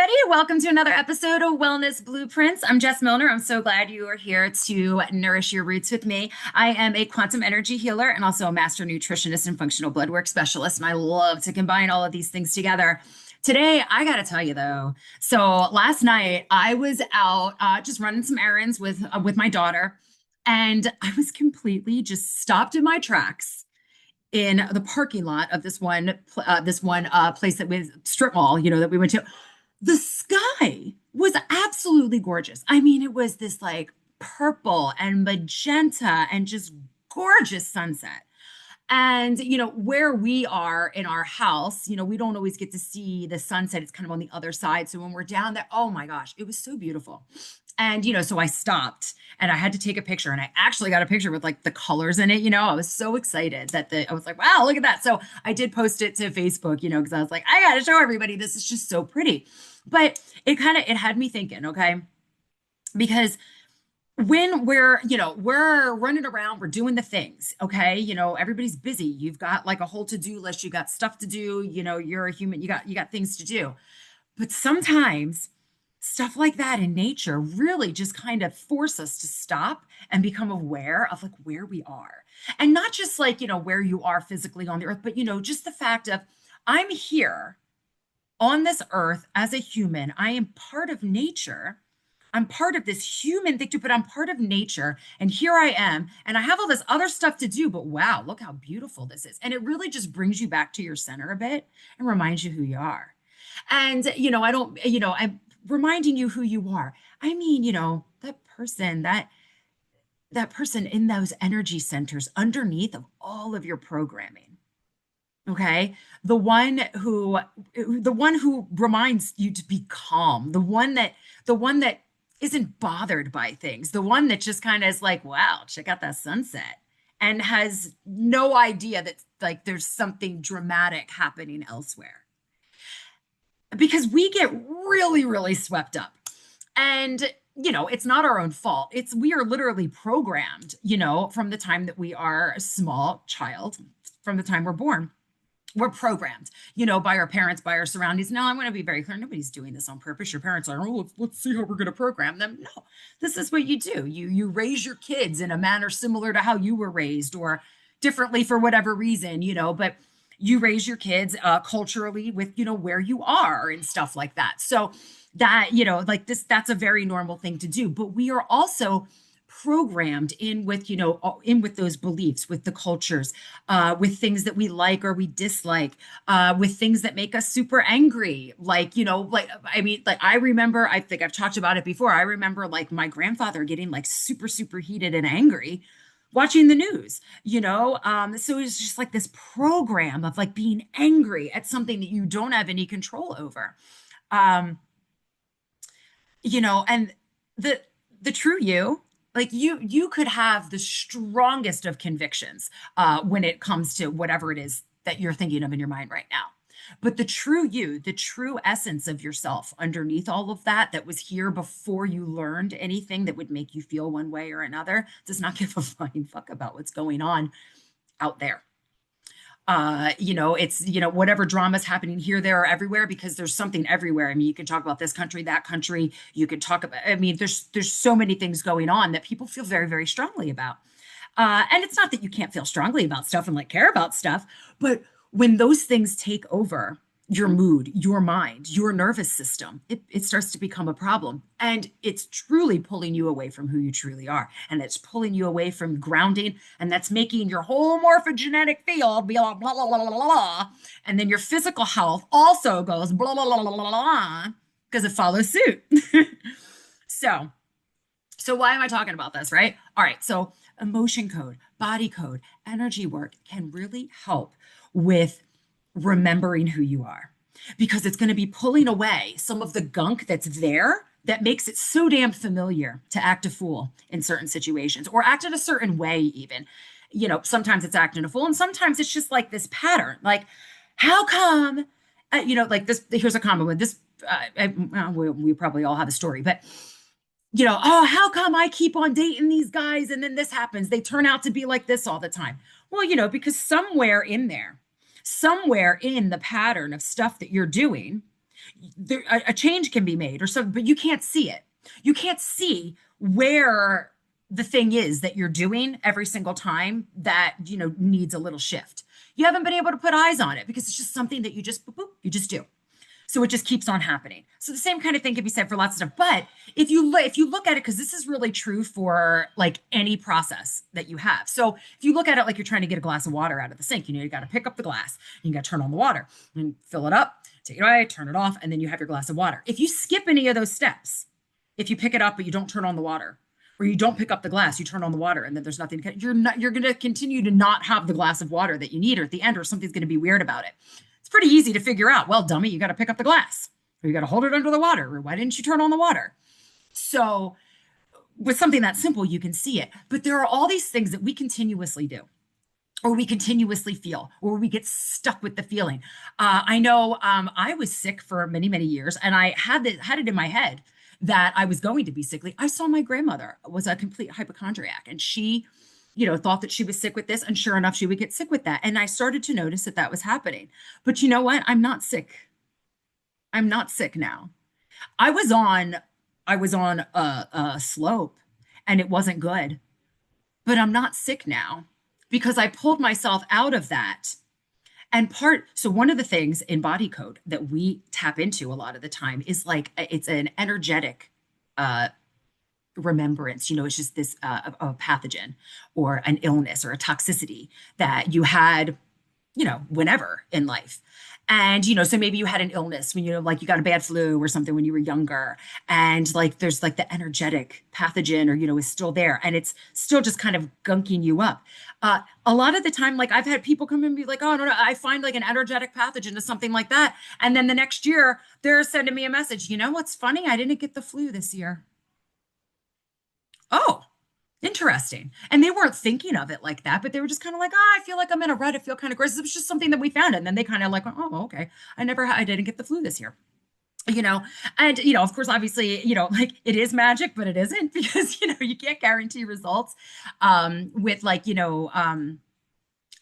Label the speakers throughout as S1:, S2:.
S1: everybody. Welcome to another episode of Wellness Blueprints. I'm Jess Milner. I'm so glad you are here to nourish your roots with me. I am a quantum energy healer and also a master nutritionist and functional blood work specialist, and I love to combine all of these things together. Today, I got to tell you though. So last night, I was out just running some errands with my daughter, and I was completely just stopped in my tracks in the parking lot of this one place that was strip mall, that we went to. The sky was absolutely gorgeous. I mean, it was this like purple and magenta and just gorgeous sunset. And, where we are in our house, we don't always get to see the sunset. It's kind of on the other side. So when we're down there, oh my gosh, it was so beautiful. And, so I stopped and I had to take a picture, and I actually got a picture with like the colors in it. I was so excited I was like, wow, look at that. So I did post it to Facebook, because I was like, I got to show everybody, this is just so pretty. But it had me thinking, okay, because when we're running around, we're doing the things, okay, everybody's busy. You've got like a whole to-do list, you got stuff to do, you're a human, you got things to do. But sometimes stuff like that in nature really just kind of force us to stop and become aware of like where we are. And not just like, where you are physically on the earth, but just the fact of I'm here on this earth as a human. I am part of nature. I'm part of this human thing too, but I'm part of nature. And here I am. And I have all this other stuff to do, but wow, look how beautiful this is. And it really just brings you back to your center a bit and reminds you who you are. And, I don't, I'm reminding you who you are. I mean, that person in those energy centers underneath of all of your programming. Okay. The one who reminds you to be calm, the one that isn't bothered by things, the one that just kind of is like, wow, check out that sunset, and has no idea that like there's something dramatic happening elsewhere. Because we get really, really swept up. And it's not our own fault. We are literally programmed, from the time that we are a small child, from the time we're born. We're programmed, by our parents, by our surroundings. Now, I want to be very clear. Nobody's doing this on purpose. Your parents are, oh, let's see how we're going to program them. No, this is what you do. You raise your kids in a manner similar to how you were raised, or differently for whatever reason, but you raise your kids culturally with, where you are and stuff like that. So that, like this, that's a very normal thing to do. But we are also programmed in with in with those beliefs, with the cultures, with things that we like or we dislike, with things that make us super angry, like like I mean, like I remember, I think I've talked about it before, I remember like my grandfather getting like super heated and angry watching the news. So it's just like this program of like being angry at something that you don't have any control over. um and the true you, like you could have the strongest of convictions when it comes to whatever it is that you're thinking of in your mind right now. But the true you, the true essence of yourself underneath all of that, that was here before you learned anything that would make you feel one way or another, does not give a flying fuck about what's going on out there. It's, whatever drama's happening here, there, or everywhere, because there's something everywhere. I mean, you can talk about this country, that country, you can talk about, I mean, there's so many things going on that people feel very, very strongly about. And it's not that you can't feel strongly about stuff and like care about stuff, but when those things take over your mood, your mind, your nervous system, it starts to become a problem. And it's truly pulling you away from who you truly are. And it's pulling you away from grounding. And that's making your whole morphogenetic field be blah, blah, blah, blah, blah, blah. And then your physical health also goes blah, blah, blah, blah, blah, blah, because it follows suit. So, so why am I talking about this, right? All right. So emotion code, body code, energy work can really help with remembering who you are, because it's going to be pulling away some of the gunk that's there that makes it so damn familiar to act a fool in certain situations, or act in a certain way even. Sometimes it's acting a fool, and sometimes it's just like this pattern. Like, how come, like this, here's a common one. This, we probably all have a story, but oh, how come I keep on dating these guys and then this happens? They turn out to be like this all the time. Well, because somewhere in there, somewhere in the pattern of stuff that you're doing, there a change can be made or so, but you can't see it. You can't see where the thing is that you're doing every single time that, needs a little shift. You haven't been able to put eyes on it because it's just something that you just boop, boop, you just do. So it just keeps on happening. So the same kind of thing can be said for lots of stuff. But if you look at it, because this is really true for like any process that you have. So if you look at it like you're trying to get a glass of water out of the sink, you got to pick up the glass, and you got to turn on the water and fill it up, take it away, turn it off, and then you have your glass of water. If you skip any of those steps, if you pick it up but you don't turn on the water, or you don't pick up the glass, you turn on the water, and then there's nothing. You're going to continue to not have the glass of water that you need, or at the end, or something's going to be weird about it. It's pretty easy to figure out. Well, dummy, you got to pick up the glass, or you got to hold it under the water, or why didn't you turn on the water? So with something that simple, you can see it. But there are all these things that we continuously do, or we continuously feel, or we get stuck with the feeling. I know I was sick for many, many years, and I had it in my head that I was going to be sickly. I saw my grandmother was a complete hypochondriac, and she, thought that she was sick with this, and sure enough, she would get sick with that. And I started to notice that that was happening. But you know what? I'm not sick. I'm not sick now. I was on, a slope, and it wasn't good, but I'm not sick now because I pulled myself out of that. So one of the things in body code that we tap into a lot of the time is like, it's an energetic remembrance. It's just this a pathogen or an illness or a toxicity that you had, whenever in life. And, so maybe you had an illness when, like you got a bad flu or something when you were younger. And like, there's like the energetic pathogen or, is still there. And it's still just kind of gunking you up. A lot of the time, like I've had people come and be like, oh, no, I find like an energetic pathogen or something like that. And then the next year they're sending me a message. You know, what's funny? I didn't get the flu this year. Oh, interesting. And they weren't thinking of it like that, but they were just kind of like, oh, I feel like I'm in a rut. I feel kind of gross. It was just something that we found. And then they kind of like, oh, okay. I didn't get the flu this year. And, of course, obviously, like it is magic, but it isn't because, you can't guarantee results with like, I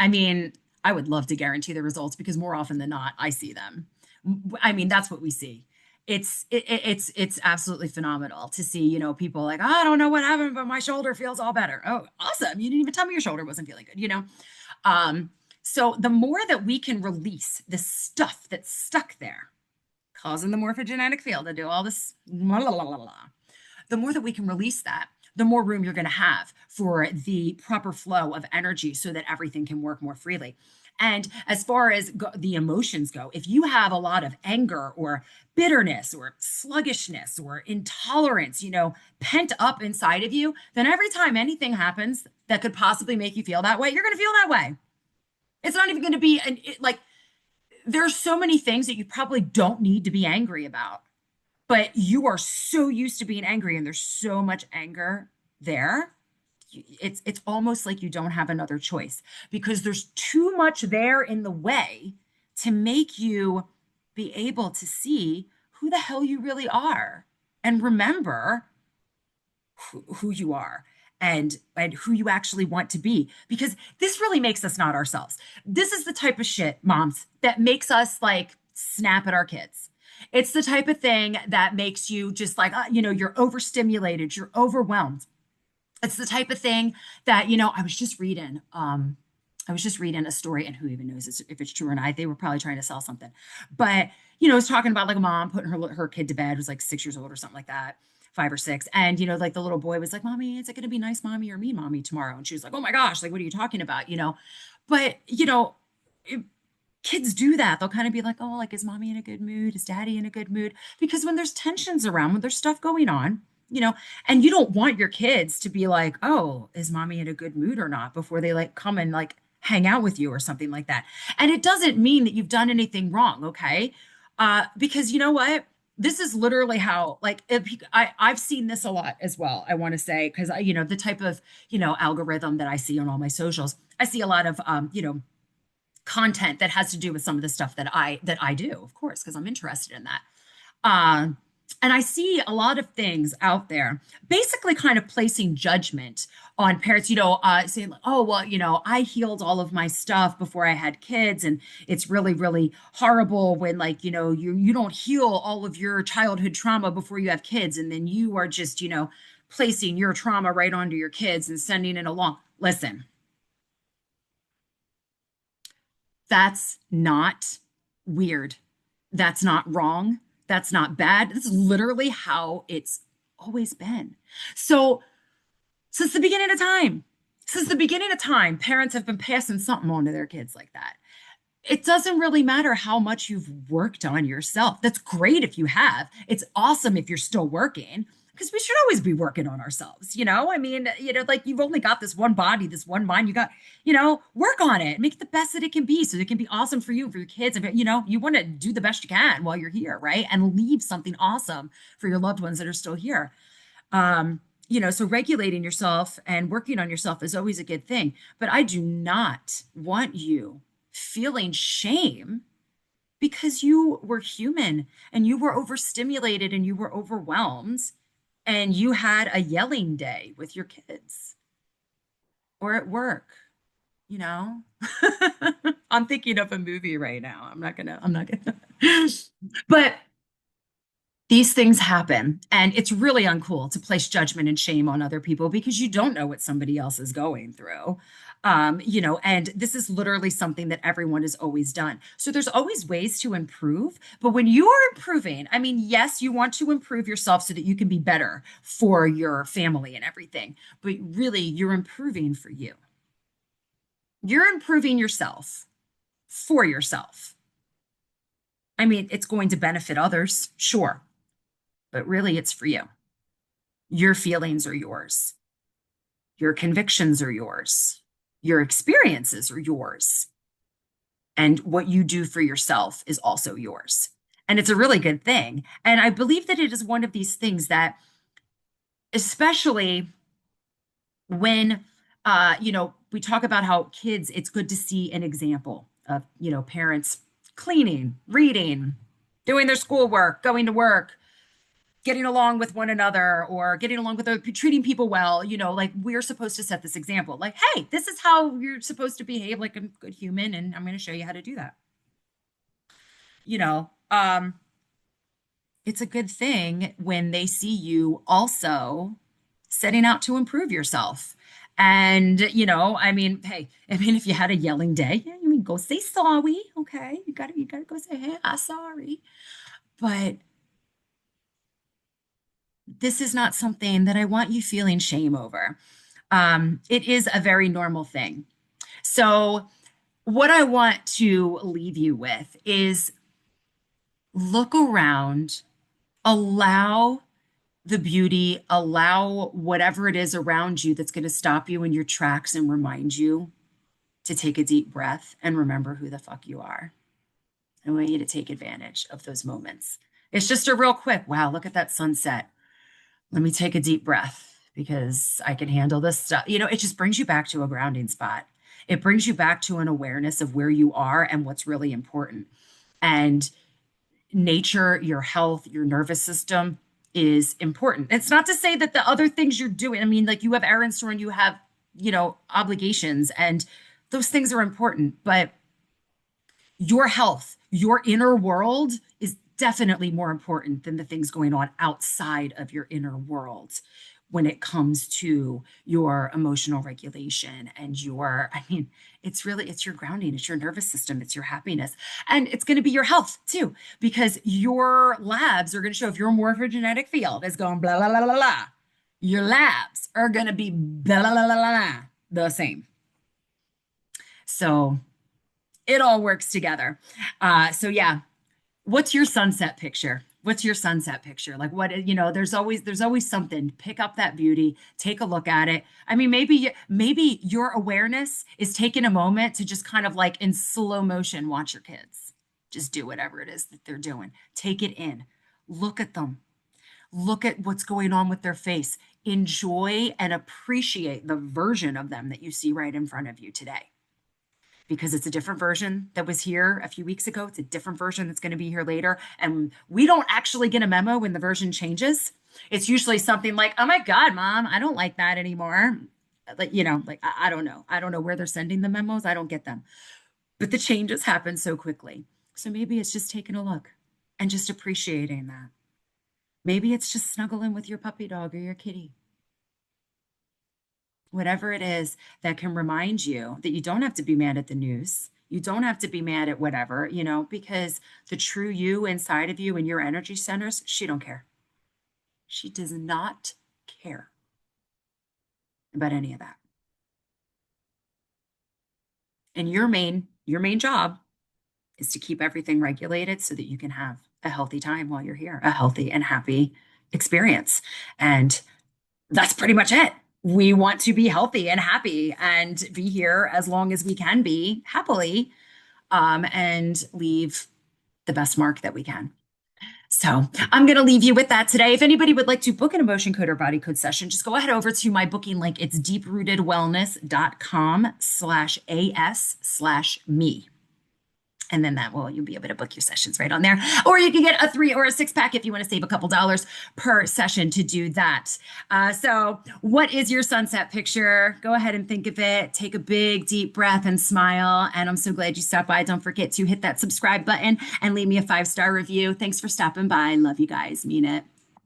S1: mean, I would love to guarantee the results because more often than not, I see them. I mean, that's what we see. It's absolutely phenomenal to see, people like, oh, I don't know what happened, but my shoulder feels all better. Oh, awesome. You didn't even tell me your shoulder wasn't feeling good, So the more that we can release the stuff that's stuck there, causing the morphogenetic field to do all this, blah, blah, blah, blah, the more that we can release that, the more room you're going to have for the proper flow of energy so that everything can work more freely. And as far as the emotions go, if you have a lot of anger or bitterness or sluggishness or intolerance, pent up inside of you, then every time anything happens that could possibly make you feel that way, you're going to feel that way. It's not even going to be like, there's so many things that you probably don't need to be angry about, but you are so used to being angry and there's so much anger there. It's almost like you don't have another choice because there's too much there in the way to make you be able to see who the hell you really are and remember who you are and who you actually want to be, because this really makes us not ourselves. This is the type of shit, moms, that makes us like snap at our kids. It's the type of thing that makes you just like, you're overstimulated, you're overwhelmed. It's the type of thing that, I was just reading a story, and who even knows if it's true or not. They were probably trying to sell something, but, it's talking about like a mom putting her kid to bed, was like 6 years old or something like that, 5 or 6. And, like the little boy was like, Mommy, is it going to be nice mommy or mean mommy tomorrow? And she was like, oh my gosh, like, what are you talking about? But, kids do that. They'll kind of be like, oh, like, is mommy in a good mood? Is daddy in a good mood? Because when there's tensions around, when there's stuff going on, and you don't want your kids to be like, oh, is mommy in a good mood or not before they like come and like hang out with you or something like that. And it doesn't mean that you've done anything wrong. Okay. Because you know what? This is literally how, like, I've seen this a lot as well. I want to say, because the type of, algorithm that I see on all my socials, I see a lot of, content that has to do with some of the stuff that I do, of course, because I'm interested in that. And I see a lot of things out there, basically kind of placing judgment on parents, saying, like, oh, well, I healed all of my stuff before I had kids. And it's really, really horrible when, like, you don't heal all of your childhood trauma before you have kids. And then you are just, placing your trauma right onto your kids and sending it along. Listen, that's not weird. That's not wrong. That's not bad. This is literally how it's always been. So, since the beginning of time, parents have been passing something on to their kids like that. It doesn't really matter how much you've worked on yourself. That's great if you have. It's awesome if you're still working because we should always be working on ourselves. I mean, like you've only got this one body, this one mind. You got, work on it, make it the best that it can be so it can be awesome for you, for your kids. And, you want to do the best you can while you're here, right? And leave something awesome for your loved ones that are still here. So regulating yourself and working on yourself is always a good thing. But I do not want you feeling shame because you were human and you were overstimulated and you were overwhelmed and you had a yelling day with your kids or at work, you know? I'm thinking of a movie right now. I'm not gonna. But these things happen, and it's really uncool to place judgment and shame on other people because you don't know what somebody else is going through. And this is literally something that everyone has always done. So there's always ways to improve. But when you are improving, I mean, yes, you want to improve yourself so that you can be better for your family and everything. But really, you're improving for you. You're improving yourself for yourself. I mean, it's going to benefit others, sure, but really it's for you. Your feelings are yours. Your convictions are yours. Your experiences are yours. And what you do for yourself is also yours. And it's a really good thing. And I believe that it is one of these things that, especially when, we talk about how kids, it's good to see an example of, parents cleaning, reading, doing their schoolwork, going to work, getting along with one another or getting along with other, treating people well, like we're supposed to set this example. Like, hey, this is how you're supposed to behave like a good human, and I'm going to show you how to do that. You know, um, it's a good thing when they see you also setting out to improve yourself. And, I mean, hey, I mean, if you had a yelling day, yeah, you mean go say sorry, okay? You gotta go say, hey, I'm sorry. But this is not something that I want you feeling shame over. It is a very normal thing. So, what I want to leave you with is look around, allow the beauty, allow whatever it is around you that's going to stop you in your tracks and remind you to take a deep breath and remember who the fuck you are. I want you to take advantage of those moments. It's just a real quick, wow, look at that sunset. Let me take a deep breath because I can handle this stuff. It just brings you back to a grounding spot. It brings you back to an awareness of where you are and what's really important. And nature, your health, your nervous system is important. It's not to say that the other things you're doing, I mean, like you have errands to run, you have, obligations, and those things are important, but your health, your inner world is definitely more important than the things going on outside of your inner world when it comes to your emotional regulation and it's your grounding, it's your nervous system, it's your happiness, and it's going to be your health too, because your labs are going to show if your morphogenetic field is going blah, blah, blah, blah, blah, your labs are going to be blah, blah, blah, blah, blah, the same. So it all works together. So yeah, what's your sunset picture? What's your sunset picture? Like what, there's always something. Pick up that beauty, take a look at it. I mean, maybe your awareness is taking a moment to just kind of like in slow motion watch your kids. Just do whatever it is that they're doing. Take it in. Look at them. Look at what's going on with their face. Enjoy and appreciate the version of them that you see right in front of you today. because it's a different version that was here a few weeks ago. It's a different version that's going to be here later. And we don't actually get a memo when the version changes. It's usually something like, oh my God, mom, I don't like that anymore. Like, like I don't know. I don't know where they're sending the memos. I don't get them. But the changes happen so quickly. So maybe it's just taking a look and just appreciating that. Maybe it's just snuggling with your puppy dog or your kitty. Whatever it is that can remind you that you don't have to be mad at the news. You don't have to be mad at whatever, because the true you inside of you and your energy centers, she don't care. She does not care about any of that. And your main job is to keep everything regulated so that you can have a healthy time while you're here, a healthy and happy experience. And that's pretty much it. We want to be healthy and happy and be here as long as we can be happily, and leave the best mark that we can. So I'm going to leave you with that today. If anybody would like to book an emotion code or body code session, just go ahead over to my booking link. It's deeprootedwellness.com/AS/me. And then you'll be able to book your sessions right on there. Or you can get a 3 or a 6-pack if you want to save a couple dollars per session to do that. So what is your sunset picture? Go ahead and think of it. Take a big, deep breath and smile. And I'm so glad you stopped by. Don't forget to hit that subscribe button and leave me a 5-star review. Thanks for stopping by. Love you guys. Mean it.